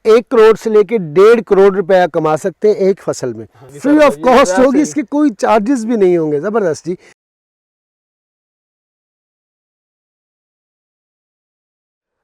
1 करोड़ से लेके 1.5 करोड़ रुपया कमा सकते हैं एक फसल में। फ्री ऑफ कॉस्ट होगी, इसके कोई चार्जेस भी नहीं होंगे। ज़बरदस्त जी।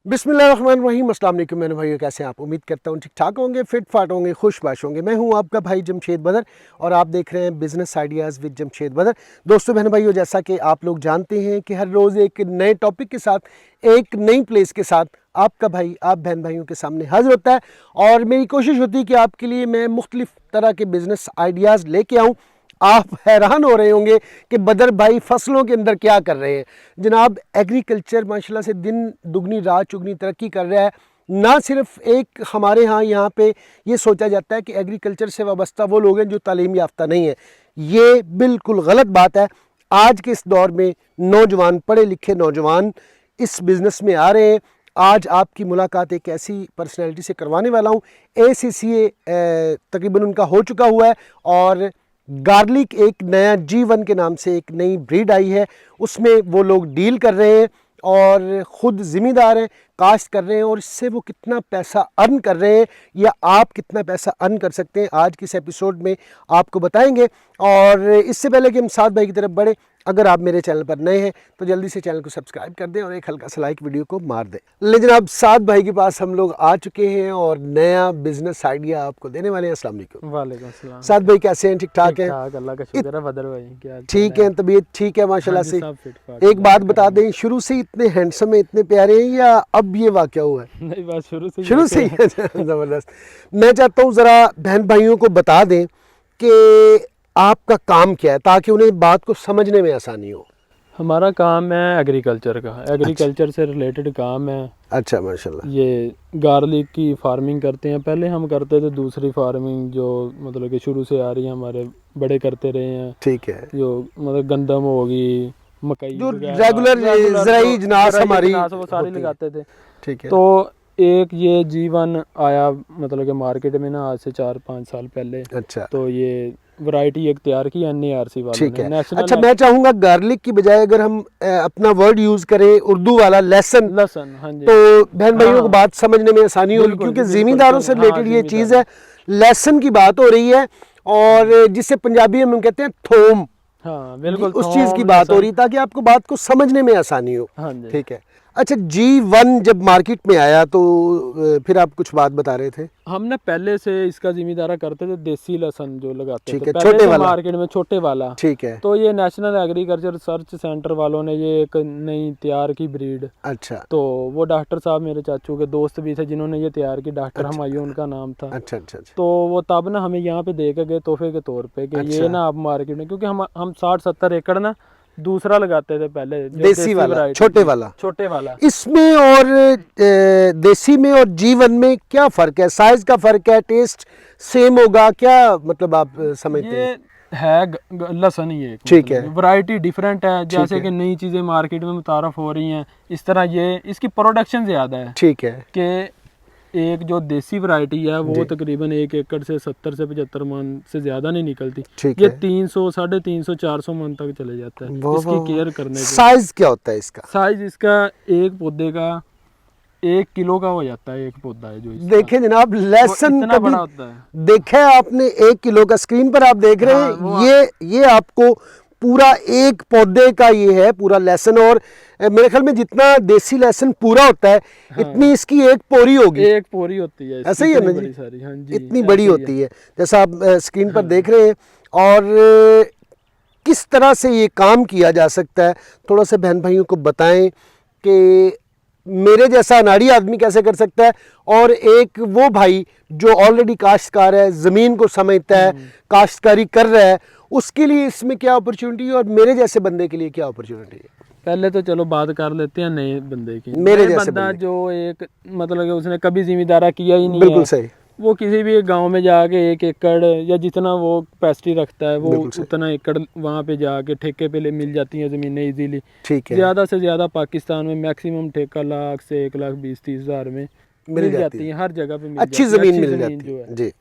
बिस्मिल्लाहिर्रहमानिर्रहीम, अस्सलाम वालेकुम मेरे भाइयों, कैसे हैं आप? उम्मीद करता हूँ ठीक ठाक होंगे, फिट फाट होंगे, खुशबाश होंगे। मैं हूँ आपका भाई जमशेद बदर और आप देख रहे हैं बिजनेस आइडियाज़ विद जमशेद बदर। दोस्तों बहन भाइयों, जैसा कि आप लोग जानते हैं कि हर रोज़ एक नए टॉपिक के साथ, एक नई प्लेस के साथ आपका भाई आप बहन भाइयों के सामने हाजिर होता है और मेरी कोशिश होती है कि आपके लिए मैं मुख्तलिफ तरह के बिज़नेस आइडियाज़ लेके आऊँ। आप हैरान हो रहे होंगे कि बदर भाई फसलों के अंदर क्या कर रहे हैं। जनाब, एग्रीकल्चर माशाल्लाह से दिन दुगनी रात चुगनी तरक्की कर रहा है। ना सिर्फ एक हमारे यहाँ पे ये सोचा जाता है कि एग्रीकल्चर से वाबस्ता वो लोग हैं जो तालीम याफ्ता नहीं है। ये बिल्कुल गलत बात है। आज के इस दौर में नौजवान, पढ़े लिखे नौजवान इस बिज़नेस में आ रहे हैं। आज आपकी मुलाकात एक ऐसी पर्सनैलिटी से करवाने वाला हूँ। ACCA तकरीबन उनका हो चुका हुआ है और गार्लिक एक नया G1 के नाम से एक नई ब्रीड आई है, उसमें वो लोग डील कर रहे हैं और ख़ुद ज़िम्मेदार हैं, काश्त कर रहे हैं और इससे वो कितना पैसा अर्न कर रहे हैं या आप कितना पैसा अर्न कर सकते हैं, आज के इस एपिसोड में आपको बताएंगे। और इससे पहले कि हम साद भाई की तरफ बढ़े, अगर आप मेरे चैनल पर नए हैं तो जल्दी से चैनल को सब्सक्राइब कर दें और एक हल्का सा लाइक वीडियो को मार दें। लेकिन अब साद भाई के पास हम लोग आ चुके हैं और नया बिजनेस आइडिया आपको देने वाले हैं। अस्सलाम वालेकुम। वालेकुम अस्सलाम। साद भाई कैसे हैं? ठीक ठाक हैं? अल्लाह का शुक्र है। बदर भाई क्या ठीक है, तबीयत ठीक है माशाल्लाह से। एक बात बात बता दें, शुरू से इतने हैंडसम है, इतने प्यारे हैं या अब ये वाकया हुआ है? नहीं, बात शुरू से ही ज़बरदस्त। मैं चाहता हूँ ज़रा बहन भाइयों को बता दें कि आपका काम क्या है ताकि उन्हें बात को समझने में आसानी हो। हमारा काम है एग्रीकल्चर का, एग्रीकल्चर से रिलेटेड काम है। अच्छा, माशाल्लाह। ये गार्लिक की फार्मिंग करते हैं। पहले हम करते थे दूसरी फार्मिंग जो मतलब कि शुरू से आ रही है, हमारे बड़े करते रहे हैं। ठीक है, जो मतलब गंदम होगी, मकई जो रेगुलर ज़राई जिनास हमारी वो सारी लगाते थे। ठीक है। तो एक ये G1 आया मतलब कि मार्केट में ना, आज से 4-5 साल पहले। अच्छा, तो ये वैरायटी एक तैयार की NARC वालों ठीक ने। है। अच्छा, मैं चाहूँगा गार्लिक की बजाय अगर हम अपना वर्ड यूज़ करें उर्दू वाला लहसुन, हाँ जी, तो बहन भाइयों को हाँ, बात समझने में आसानी होगी बिल्कुल, क्योंकि बिल्कुल, ज़मींदारों से हाँ, रिलेटेड ये चीज़ है। ज़मींदार। लहसुन की बात हो रही है और जिसे पंजाबी में हम कहते हैं थोम, हाँ बिल्कुल, उस चीज़ की थोम, बात हो लहसुन। रही है ताकि आपको बात को समझने में आसानी हो। हाँ जी। ठीक है। अच्छा, G1 जब मार्केट में आया तो फिर आप कुछ बात बता रहे थे। हमने पहले से इसका जिम्मेदारा करते थे, देसी लहसुन जो लगाते ठीक थे है, पहले छोटे तो वाला। मार्केट में, छोटे वाला। ठीक है। तो ये नेशनल एग्रीकल्चर रिसर्च सेंटर वालों ने ये एक नई तैयार की ब्रीड। अच्छा, तो वो डॉक्टर साहब मेरे चाचू के दोस्त भी थे जिन्होंने ये तैयार की, डॉक्टर अच्छा, हमायूं उनका नाम था। अच्छा, अच्छा, अच्छा, तो वो तब ना हमें यहाँ पे दे के गए तोहफे के तौर पे कि अच्छा। ये ना आप मार्केट में, क्योंकि हम 60-70 एकड़ ना दूसरा लगाते थे पहले, जो देसी वाला, variety छोटे थी, वाला। छोटे वाला। इसमें और देसी में और G1 में क्या फ़र्क है? साइज़ का फ़र्क है, टेस्ट सेम होगा क्या? मतलब आप समझते हैं? ये है लहसुन ही है, ठीक है, वैरायटी डिफरेंट है। जैसे है। कि नई चीज़ें मार्केट में मुतारफ़ हो रही हैं, इस तरह ये इसकी प्रोडक्शन ज़्यादा है। ठीक है, कि एक जो देसी वैरायटी है जी। वो तकरीबन 1 एकड़ से 70 से 75 मन से ज़्यादा नहीं निकलती। ठीक ये है। 300, 350, 400 मन तक चले जाता है वाह, इसकी वाह, वाह। केयर करने पे। साइज़ क्या होता है इसका? साइज इसका एक पौधे का 1 किलो का हो जाता है। एक पौधा है जो इसका, देखें जनाब, वो लहसुन इतना कभी बड़ा होता है। देखा है आपने? 1 किलो का स्क्रीन पर आप देख रहे हाँ, हैं। वो ये आपको पूरा एक पौधे का ये है पूरा लहसुन। और मेरे ख्याल में जितना देसी लहसुन पूरा होता है, हाँ, इतनी इसकी एक पोरी होगी। एक पोरी होती है इसकी, ऐसा ही है ना जी? बड़ी सारी। हाँ जी, इतनी ऐसे बड़ी ही होती है जैसा आप स्क्रीन पर हाँ। देख रहे हैं। और किस तरह से ये काम किया जा सकता है, थोड़ा सा बहन भाइयों को बताएं कि मेरे जैसा अनाड़ी आदमी कैसे कर सकता है और एक वो भाई जो ऑलरेडी काश्तकार है, ज़मीन को समझता है, काश्तकारी कर रहा है, उसके लिए इसमें क्या अपॉर्चुनिटी है और मेरे जैसे बंदे के लिए क्या अपॉर्चुनिटी है? पहले तो चलो बात कर लेते हैं नए बंदे की। मेरे नए जैसे बंदा बंदे। जो एक मतलब कि उसने कभी जिम्मेदारा किया ही नहीं बिल्कुल है, सही। वो किसी भी एक गांव में जाके 1 एकड़ या जितना वो कैपेसिटी रखता है वो बिल्कुल सही। उतना एकड़ वहाँ पे जाके ठेके पे ले मिल जाती हैं ज़मीनें इजीली। ठीक है, ज़्यादा से ज़्यादा पाकिस्तान में मैक्सिमम ठेका लाख से 1,20,30 हज़ार में मिल मिल जाती है। हर जगह पे मिल अच्छी जाती है, ज़मीन अच्छी मिल ज़मीन जाती जो है है। जी।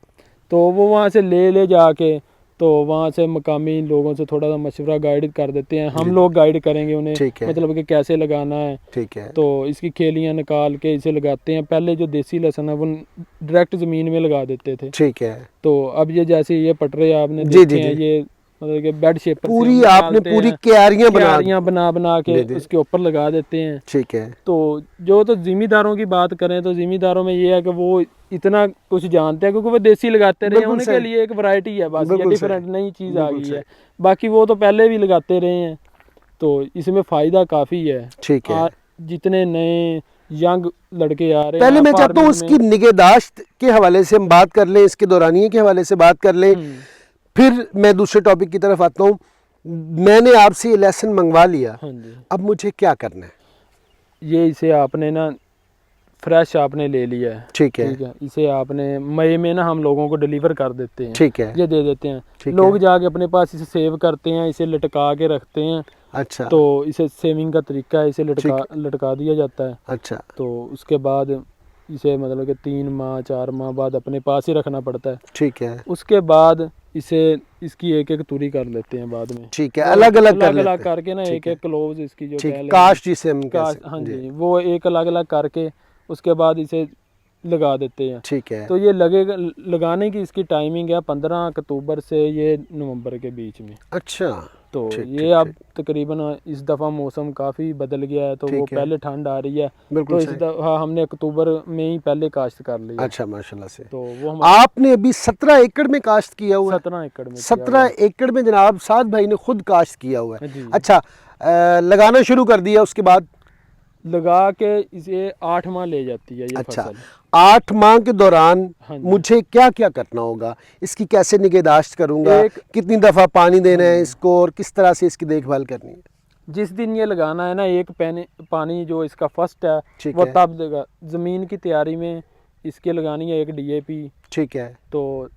तो वो वहाँ से ले जाके तो वहाँ से मकामी लोगों से थोड़ा सा मशवरा गाइड कर देते हैं, हम लोग गाइड करेंगे उन्हें, ठीक है। मतलब कि कैसे लगाना है। ठीक है। तो इसकी खेलियाँ निकाल के इसे लगाते हैं। पहले जो देसी लहसुन है वो डायरेक्ट ज़मीन में लगा देते थे। ठीक है। तो अब ये जैसे ये पटरे आपने जी, देखे जी, हैं, जी। ये मतलब कि बेड शेप पर पूरी आपने पूरी क्यारियां बना बना के जी, जी। उसके ऊपर लगा देते हैं। ठीक है। तो जो तो जिमीदारों की बात करें तो जिमीदारों में ये है कि वो इतना कुछ जानते हैं क्योंकि वो देसी लगाते रहे हैं, बिल्कुल उनके सही। लिए एक वैरायटी है बस, ये बिल्कुल सही। डिफरेंट नई चीज़ आ बिल्कुल गई सही। है। बाकी वो तो पहले भी लगाते रहे हैं, तो इसमें फ़ायदा काफ़ी है। ठीक है। जितने नए यंग लड़के आ रहे पहले हैं मैं चाहता हूँ फार्मिंग उसकी निगहदाश्त के हवाले से हम बात कर लें, इसके दौरानिए के हवाले से बात कर लें, में फिर मैं दूसरे टॉपिक की तरफ आता हूँ। मैंने आपसे ये लेसन मंगवा लिया, हाँ जी, अब मुझे क्या करना है? ये इसे आपने ना फ्रेश आपने ले लिया है। ठीक है। ठीक है, इसे आपने मई में ना हम लोगों को डिलीवर कर देते हैं, ठीक है। ये दे देते हैं। ठीक लोग है। जाके अपने पास इसे सेव करते हैं, इसे लटका के रखते हैं। अच्छा। तो इसे सेविंग का तरीका है, इसे ठीक लटका दिया जाता है। अच्छा। तो उसके बाद इसे मतलब कि 3 माह 4 माह बाद अपने पास ही रखना पड़ता है। ठीक है। उसके बाद इसे इसकी एक एक तुरी कर लेते हैं बाद में। ठीक है, अलग अलग कर लेते हैं। करके ना ठीक एक है। एक क्लोज इसकी जो ठीक, कह लेंगे काश जिसे हम कह काश, सकते हाँ हैं। जी, वो एक अलग अलग करके उसके बाद इसे लगा देते हैं। ठीक है। तो ये लगेगा, लगाने की इसकी टाइमिंग है 15 अक्टूबर से ये नवंबर के बीच में। अच्छा। तो ठीक ये ठीक अब ठीक। तकरीबन इस दफ़ा मौसम काफ़ी बदल गया है, तो वो ठीक है। पहले ठंड आ रही है, बिल्कुल तो इस सही। दफ़ा हमने अक्टूबर में ही पहले काश्त कर लिया। अच्छा, माशाल्लाह से। तो वो हमारे आपने अभी 17 एकड़ में काश्त किया हुआ है? 17 एकड़ में किया 17 हुआ एकड़ में जनाब साद भाई ने खुद काश्त किया हुआ है है। जी। अच्छा, लगाना शुरू कर दिया उसके बाद? लगा के इसे 8 माह ले जाती है ये अच्छा, फसल। 8 माह के दौरान हाँ जी। मुझे क्या क्या करना होगा? इसकी कैसे निगहदाश्त करूंगा? एक कितनी दफ़ा पानी देना हाँ है जी। इसको, और किस तरह से इसकी देखभाल करनी है? जिस दिन ये लगाना है ना, एक पानी जो इसका फर्स्ट है ठीक वो है। तब देगा। ज़मीन की तैयारी में इसके लगानी है एक DAP, ठीक है। तो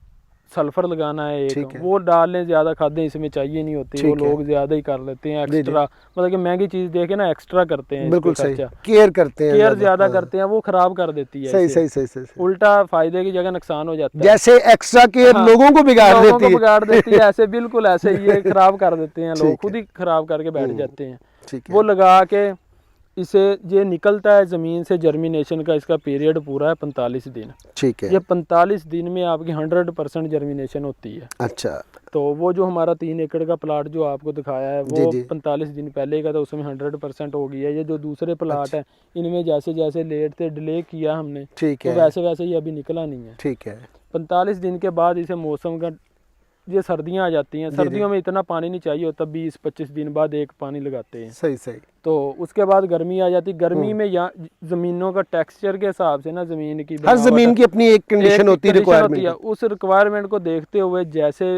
सल्फर लगाना है एक, ठीक है। वो डालने ज़्यादा खादें इसमें चाहिए नहीं होती, वो ठीक है। लोग ज़्यादा ही कर लेते हैं जी, जी। एक्स्ट्रा, मतलब कि महंगी चीज़ देके ना एक्स्ट्रा करते हैं इस पे बिल्कुल सही, खर्चा, केयर करते हैं केयर ज़्यादा हाँ। करते हैं, वो ख़राब कर देती है सही इसे, सही सही सही सही। उल्टा फ़ायदे की जगह नुकसान हो जाता है। जैसे एक्स्ट्रा केयर हाँ, लोगों को बिगाड़ लोगों देती को है। बिगाड़ देती है, ऐसे बिल्कुल ऐसे ही ये खराब कर देते हैं, लोग ठीक खुद है। ही खराब करके बैठ जाते हैं। ठीक वो है। लगा के इसे ये निकलता है ज़मीन से, जर्मिनेशन का इसका पीरियड पूरा है 45 दिन। ठीक है। ये 45 दिन में आपकी 100% जर्मिनेशन होती है। अच्छा। तो वो जो हमारा 3 एकड़ का प्लाट जो आपको दिखाया है जी वो जी। 45 दिन पहले का, तो उसमें 100% हो गई है। ये जो दूसरे प्लाट हैं इनमें जैसे जैसे लेट थे डिले किया हमने, ठीक तो है। वैसे वैसे ही अभी निकला नहीं है। ठीक है। 45 दिन के बाद इसे मौसम का, ये सर्दियाँ आ जाती हैं, जी, सर्दियों में इतना पानी नहीं चाहिए होता, 20-25 दिन बाद एक पानी लगाते हैं। सही सही। तो उसके बाद गर्मी आ जाती, गर्मी में यहाँ ज़मीनों का टेक्सचर के हिसाब से ना, ज़मीन की हर बनावट, ज़मीन की अपनी एक कंडीशन होती है, कंडीशन होती है। रिक्वायरमेंट। उस रिक्वायरमेंट को देखते हुए, जैसे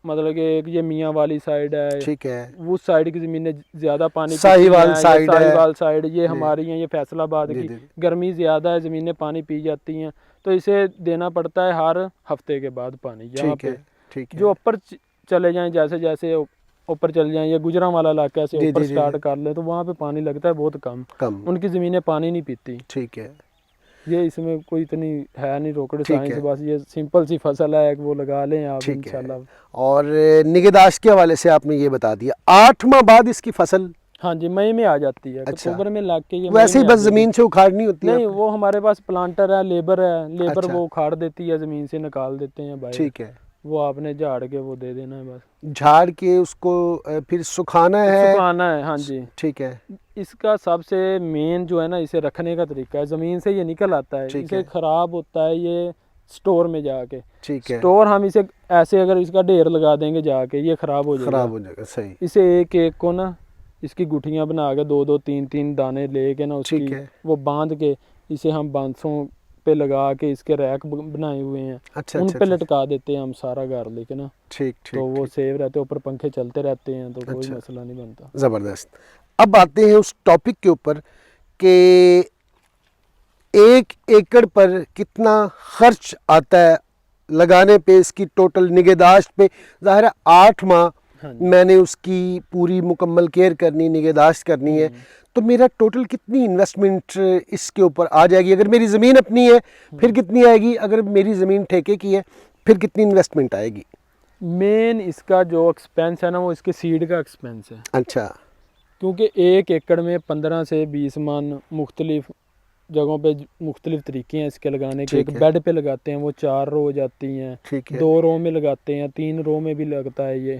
मतलब कि एक ये मियाँ वाली साइड है, ठीक है। उस साइड की ज़मीनें ज़्यादा पानी पीती साहिवाल हैं, साइड है। साहिवाल साइड ये जी। हमारी हैं, ये फैसलाबाद जी की जी। गर्मी ज़्यादा है, ज़मीनें पानी पी जाती हैं, तो इसे देना पड़ता है हर हफ्ते के बाद पानी। यहाँ ठीक है। पे ठीक है। जो ऊपर चले जाएं, जैसे जैसे ऊपर चले जाएं, या गुजरांवाला इलाका से जी ऊपर जी जी स्टार्ट जी। कर ले, तो वहाँ पे पानी लगता है बहुत कम, कम। उनकी ज़मीनें पानी नहीं पीती। ठीक है। ये इसमें कोई इतनी है नहीं रोकड़ ठीक साइंस, है। बस ये सिंपल सी फसल है, वो लगा लें आप ठीक है। इंशाल्लाह। और निगहदाश्त के हवाले से आपने ये बता दिया, 8 माह बाद इसकी फसल हाँ जी, मई में आ जाती है, अच्छा। अक्टूबर में लग के ये वैसे मई ही में आ बस जाएगी। ज़मीन से उखाड़नी होती है नहीं, आपने? वो हमारे पास प्लांटर है, लेबर है, लेबर अच्छा। वो उखाड़ देती है, ज़मीन से निकाल देते हैं बाहर। ठीक है। वो आपने झाड़ के वो दे देना है बस। झाड़ के उसको फिर सुखाना है? सुखाना है, हाँ जी। ठीक है। इसका सबसे मेन जो है ना, इसे रखने का तरीका है, ज़मीन से ये निकल आता है, ठीक इसे है। ख़राब होता है ये स्टोर में जाके। ठीक है। स्टोर हम इसे ऐसे अगर इसका ढेर लगा देंगे जाके, ये ख़राब हो जाएगा। ख़राब हो जाएगा, सही। इसे एक एक को ना, इसकी गुठियाँ बना के 2-2 3-3 दाने लेके ना, ठीक उसकी है। वो बांध के इसे हम बांसों पे लगा के, इसके रैक बनाए हुए हैं, अच्छा उन अच्छा पे अच्छा। लटका देते हैं हम सारा गार्लिक ना, ठीक ठीक तो वो ठीक। सेव रहते हैं, ऊपर पंखे चलते रहते हैं, तो कोई अच्छा। मसला नहीं बनता। ज़बरदस्त। अब आते हैं उस टॉपिक के ऊपर कि 1 एकड़ पर कितना खर्च आता है लगाने पे, इसकी टोटल निगहदाश्त पे। ज़ाहिर है 8 माह हाँ जी। मैंने उसकी पूरी मुकम्मल केयर करनी, निगहदाश्त करनी है, तो मेरा टोटल कितनी इन्वेस्टमेंट इसके ऊपर आ जाएगी? अगर मेरी ज़मीन अपनी है फिर कितनी आएगी? अगर मेरी ज़मीन ठेके की है फिर कितनी इन्वेस्टमेंट आएगी? मेन इसका जो एक्सपेंस है ना, वो इसके सीड का एक्सपेंस है। अच्छा, क्योंकि 1 एकड़ में 15 से 20 मन मुख्तलिफ जगहों पे मुख्तलिफ तरीके हैं इसके लगाने के। ठीक एक है। बेड पे लगाते हैं, वो 4 रो हो जाती हैं, ठीक है। 2 रो में लगाते हैं, 3 रो में भी लगता है ये।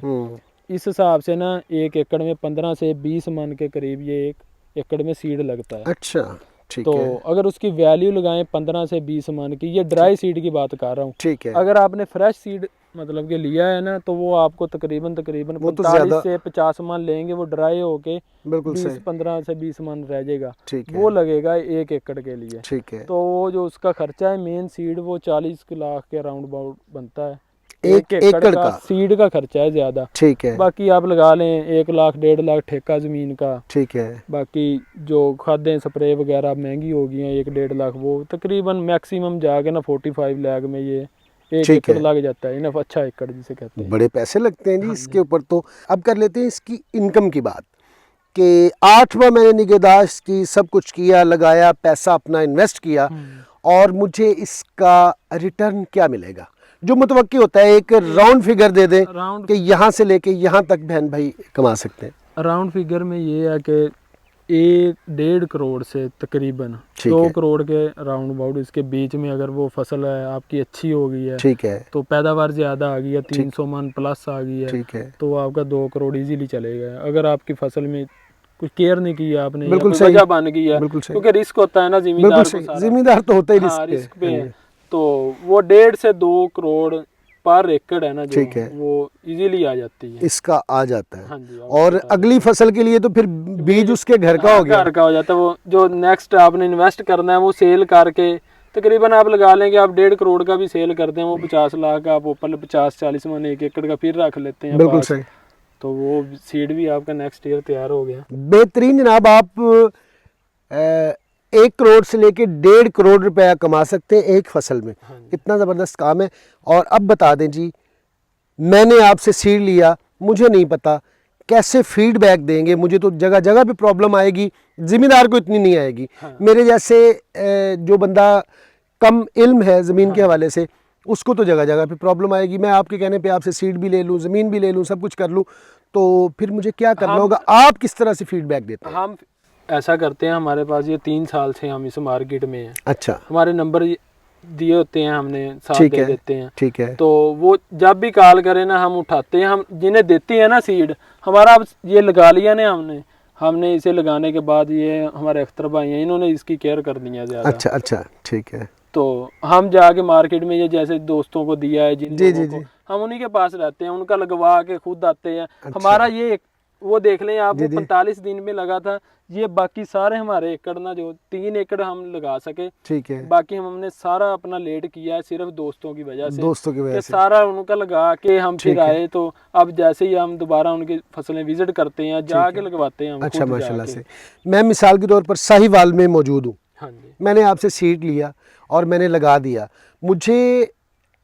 इस हिसाब से ना 1 एकड़ में 15 से 20 मन के करीब ये 1 एकड़ में सीड लगता है। अच्छा, ठीक तो है। अगर उसकी वैल्यू लगाएं 15 से 20 मन की, ये ड्राई सीड की बात कर रहा हूँ। ठीक है। अगर आपने फ्रेश सीड मतलब कि लिया है ना, तो वो आपको तकरीबन वो तो 45 ज्यादा, से 50 मन लेंगे, वो ड्राई होके बिल्कुल सही। 15 से 20 मन रह जाएगा। ठीक है। वो लगेगा 1 एकड़ के लिए। ठीक है। तो वो जो उसका खर्चा है मेन सीड, वो 40 लाख के राउंड अबाउट बनता है। 1 एकड़ का सीड का खर्चा है ज्यादा। ठीक है। बाकी आप लगा लें 1 लाख 1.5 लाख ठेका जमीन का। ठीक है। बाकी जो खादें स्प्रे वगैरह महंगी हो गई हैं 1-1.5 लाख, वो तकरीबन मैक्सिमम जाके ना 45 लाख में ये 1 ठीक एकड़ है। लग जाता है। इनफ अच्छा एकड़ जिसे कहते हैं। बड़े पैसे लगते हैं जी हाँ इसके ऊपर। तो अब कर लेते हैं इसकी इनकम की बात कि 8 माह मैंने निगहदाश्त की, सब कुछ किया, लगाया, पैसा अपना इन्वेस्ट किया, और मुझे इसका रिटर्न क्या मिलेगा? जो मुतवक्की होता है, एक राउंड फिगर दे दें राउंड कि यहाँ से लेके यहाँ तक बहन भाई कमा सकते हैं। राउंड फिगर में ये है कि 1-1.5 करोड़ से तकरीबन ठीक 2 है। करोड़ के राउंड अबाउट इसके बीच में अगर वो फसल है आपकी अच्छी हो गई है, ठीक है। तो पैदावार ज़्यादा आ गई है, 300 मन प्लस आ गई है, ठीक है। तो आपका 2 करोड़ इजीली चलेगा। अगर आपकी फसल में कुछ केयर नहीं की है आपने, या बिल्कुल कोई सही। वजह बन गई है, बिल्कुल सही। क्योंकि रिस्क होता है ना बिल्कुल जिम्मेदार सही, को सारा। जिम्मेदार तो होता ही हाँ, रिस्क रिस्क पे है। है। तो वो 1.5 से 2 करोड़ पर एकड़ है ना जो, ठीक है। वो इजीली आ जाती है। इसका आ जाता है। हाँ जी, और अगली फसल के लिए तो फिर बीज उसके घर का हो गया। घर का हो जाता है। वो जो नेक्स्ट आपने इन्वेस्ट करना है वो सेल करके तकरीबन आप लगा लें कि आप 1.5 करोड़ का भी सेल करते हैं, वो 50 लाख का आप ऊपर 50-40 मन 1 एकड़ का फिर रख लेते हैं बिल्कुल पास, सही। तो वो सीड भी आपका नेक्स्ट ईयर तैयार हो गया। बेहतरीन जनाब। आप 1 करोड़ से लेके 1.5 करोड़ रुपया कमा सकते हैं एक फसल में। हाँ जी। इतना ज़बरदस्त काम है। और अब बता दें जी, मैंने आपसे सीड लिया, मुझे नहीं पता कैसे फीडबैक देंगे, मुझे तो जगह जगह पे प्रॉब्लम आएगी, ज़िम्मेदार को इतनी नहीं आएगी। हाँ। मेरे जैसे जो बंदा कम इल्म है ज़मीन के हवाले से, उसको तो जगह जगह पे प्रॉब्लम आएगी। मैं आपके कहने पे आपसे सीड भी ले लूँ, ज़मीन भी ले लूँ, सब कुछ कर लूँ, तो फिर मुझे क्या करना होगा? आप किस तरह से फीडबैक देते हैं? हम ऐसा करते हैं, हमारे पास ये 3 साल से हम इस मार्केट में हैं। अच्छा, हमारे नंबर दिए होते हैं, हमने साथ ठीक दे है। देते हैं। ठीक है। तो वो जब भी कॉल करें ना, हम उठाते हैं। हम जिन्हें देती है ना सीड, हमारा अब ये लगा लिया ना हमने इसे लगाने के बाद ये हमारे अख्तर भाई हैं, इन्होंने इसकी केयर कर दी है ज़्यादा। अच्छा अच्छा, ठीक है। तो हम जाके मार्केट में ये जैसे दोस्तों को दिया है जिन जी, लोगों जी, को, जी। हम उन्हीं के पास रहते हैं, उनका लगवा के खुद आते हैं। अच्छा। हमारा ये वो देख लें आप, जी, वो जी। 45 दिन में लगा था। ये बाकी सारे हमारे एकड़ ना, जो 3 एकड़ हम लगा सके, ठीक है। बाकी हमने सारा अपना लेट किया है सिर्फ दोस्तों की वजह से। दोस्तों की वजह कि से। सारा उनका लगा के हम ठीक फिर है। आए, तो अब जैसे ही हम दोबारा उनकी फसलें विजिट करते हैं, जाके लगवाते हैं हम अच्छा, खुद माशाल्लाह जाके। से। मैं मिसाल के तौर पर साहिवाल में मौजूद हूँ, हाँ जी। मैंने आपसे सीड लिया और मैंने लगा दिया। मुझे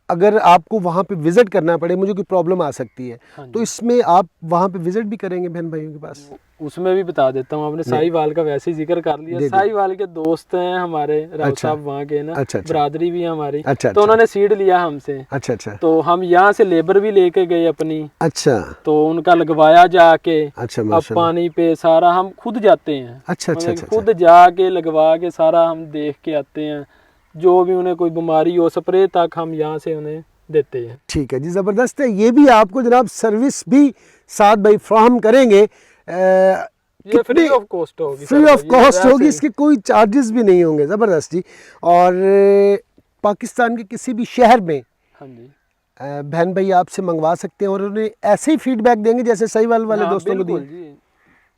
अगर आपको वहाँ पे विज़िट करना पड़े, मुझे कोई प्रॉब्लम आ सकती है, हाँ जी। तो इसमें आप वहाँ पे विज़िट भी करेंगे बहन भाइयों के पास? उसमें भी बता देता हूँ। आपने साहिवाल का वैसे ही जिक्र कर लिया। दे दे। साहिवाल के दोस्त हैं हमारे, राव अच्छा। साहब वहाँ के ना, अच्छा, अच्छा। बरादरी भी है हमारी। अच्छा, तो अच्छा। उन्होंने सीड लिया हमसे। अच्छा अच्छा। तो हम यहाँ से लेबर भी लेके गए अपनी, अच्छा तो उनका लगवाया जाके। अच्छा, अब माशाल्लाह। पानी पे सारा हम खुद जाते हैं। अच्छा अच्छा मतलब अच्छा। खुद जाके लगवा के सारा हम देख के आते हैं। जो भी उन्हें कोई बीमारी हो, स्प्रे तक हम यहाँ से उन्हें देते हैं। ठीक है जी, ज़बरदस्त है। ये भी आपको जनाब सर्विस भी साथ भाई फ्राहम करेंगे। ये फ्री ऑफ कॉस्ट होगी। फ्री ऑफ कॉस्ट होगी, इसके कोई चार्जेस भी नहीं होंगे। ज़बरदस्त जी। और पाकिस्तान के किसी भी शहर में हाँ जी, बहन भाई आपसे मंगवा सकते हैं और उन्हें ऐसे ही फीडबैक देंगे जैसे साहिवाल वाले हाँ, दोस्तों को बिल्कुल दिए? जी।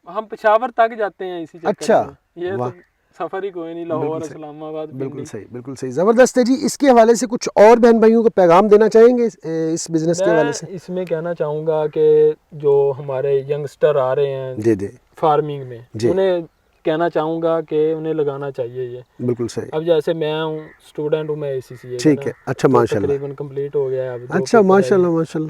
हम पेशावर तक जाते हैं इसी चक्कर अच्छा, में। ये वाह। तो सफर ही कोई नहीं, लाहौर, इस्लामाबाद, बिल्कुल पिंडी। सही, बिल्कुल सही। ज़बरदस्त है जी। इसके हवाले से कुछ और बहन भाइयों को पैगाम देना चाहेंगे इस बिज़नेस के हवाले से? मैं इसमें कहना चाहूँगा कि जो हमारे यंगस्टर आ रहे हैं जी जी फार्मिंग में, जी। उन्हें कहना चाहूँगा कि उन्हें लगाना चाहिए ये। बिल्कुल सही। अब जैसे मैं हूँ स्टूडेंट हूँ, मैं ACCA का ठीक ना, है। अच्छा, तो माशाल्लाह। तकरीबन कंप्लीट हो गया है अब। 2 अच्छा, पेपर माशाल्लाह रह गए। माशाल्लाह।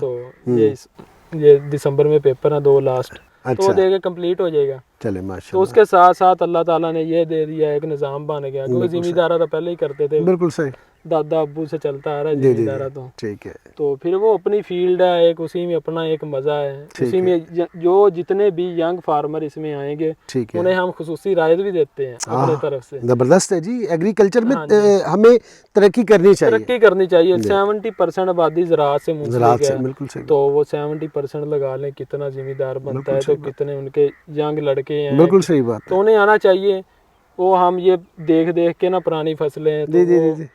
तो ये दिसंबर में पेपर है 2 लास्ट, तो अच्छा, वो देके कंप्लीट हो जाएगा। चले तो माशाल्लाह। उसके साथ साथ अल्लाह ताला ने ये दे दिया, एक निज़ाम बन गया, क्योंकि बिल्कुल सही। जिम्मेदारा तो पहले ही करते थे। बिल्कुल सही। दादा अब्बू से चलता आ रहा है जी जी जमींदारा जी, तो ठीक है। तो फिर वो अपनी फील्ड है एक, उसी में अपना एक मज़ा है। ठीक उसी में जो जितने भी यंग फार्मर इसमें आएंगे ठीक है। उन्हें हम खुसूसी रायत भी देते हैं अपने तरफ से। ज़बरदस्त है जी। एग्रीकल्चर में हाँ जी। हमें तरक्की करनी चाहिए। तरक्की करनी चाहिए। 70% आबादी ज़राअत से ज़राअत मुंसलिक से है, बिल्कुल सही। तो वो 70% लगा लें, कितना जिम्मेदार बनता है, तो कितने उनके यंग लड़के हैं, बिल्कुल सही बात है। तो उन्हें आना चाहिए। वो हम ये देख देख के ना पुरानी फसलें, तो जी जी जी वो जी,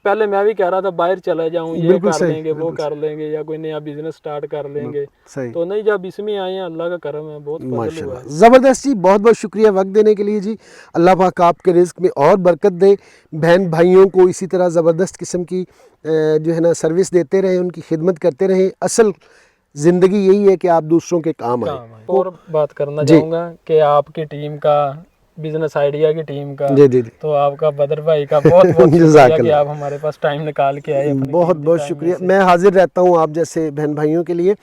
पहले मैं भी कह रहा था बाहर चला जाऊं, ये बिल्कुल कर सही, लेंगे, वो बिल्कुल कर लेंगे, या कोई नया बिजनेस स्टार्ट कर लेंगे, सही। तो नहीं, जब इसमें आए हैं अल्लाह का करम है, बहुत फजल हुआ माशाल्लाह, है। ज़बरदस्त जी। बहुत बहुत शुक्रिया वक्त देने के लिए जी। अल्लाह पाक आपके रिज़्क में और बरकत दे, बहन भाइयों को इसी तरह ज़बरदस्त किस्म की जो है ना सर्विस देते रहें, उनकी खिदमत करते रहें। असल ज़िंदगी यही है कि आप दूसरों के काम आए। और बात करना जी। चाहूँगा कि आपकी टीम का, बिजनेस आइडिया की टीम का, जी जी जी, तो आपका बदर भाई का बहुत बहुत शुक्रिया कि जज़ाकल्लाह। आप हमारे पास टाइम निकाल के आए अपने बहुत कीमती बहुत टाइम में शुक्रिया। से। मैं हाजिर रहता हूँ आप जैसे बहन भाइयों के लिए।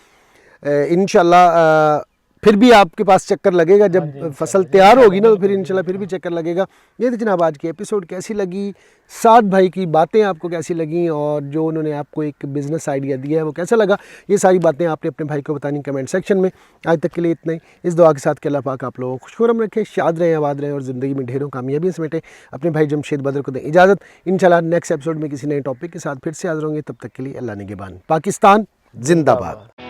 इंशाल्लाह फिर भी आपके पास चक्कर लगेगा जब जी, फसल तैयार होगी ना, तो फिर इंशाल्लाह फिर भी चक्कर लगेगा। ये थी जनाब आज की एपिसोड। कैसी लगी साद भाई की बातें, आपको कैसी लगी, और जो उन्होंने आपको एक बिज़नेस आइडिया दिया है वो कैसा लगा, ये सारी बातें आपने अपने भाई को बतानी कमेंट सेक्शन में। आज तक के लिए इतना ही। इस दुआ के साथ कि अल्लाह पाक आप लोगों को खुशखुरम रखे, शाद रहें, आबाद रहें और ज़िंदगी में ढेरों कामयाबियाँ समेटे। अपने भाई जमशेद बदर को दें इजाज़त। इंशाल्लाह नेक्स्ट एपिसोड में किसी नए टॉपिक के साथ फिर से हाज़िर होंगे। तब तक के लिए अल्लाह निगहबान। पाकिस्तान जिंदाबाद।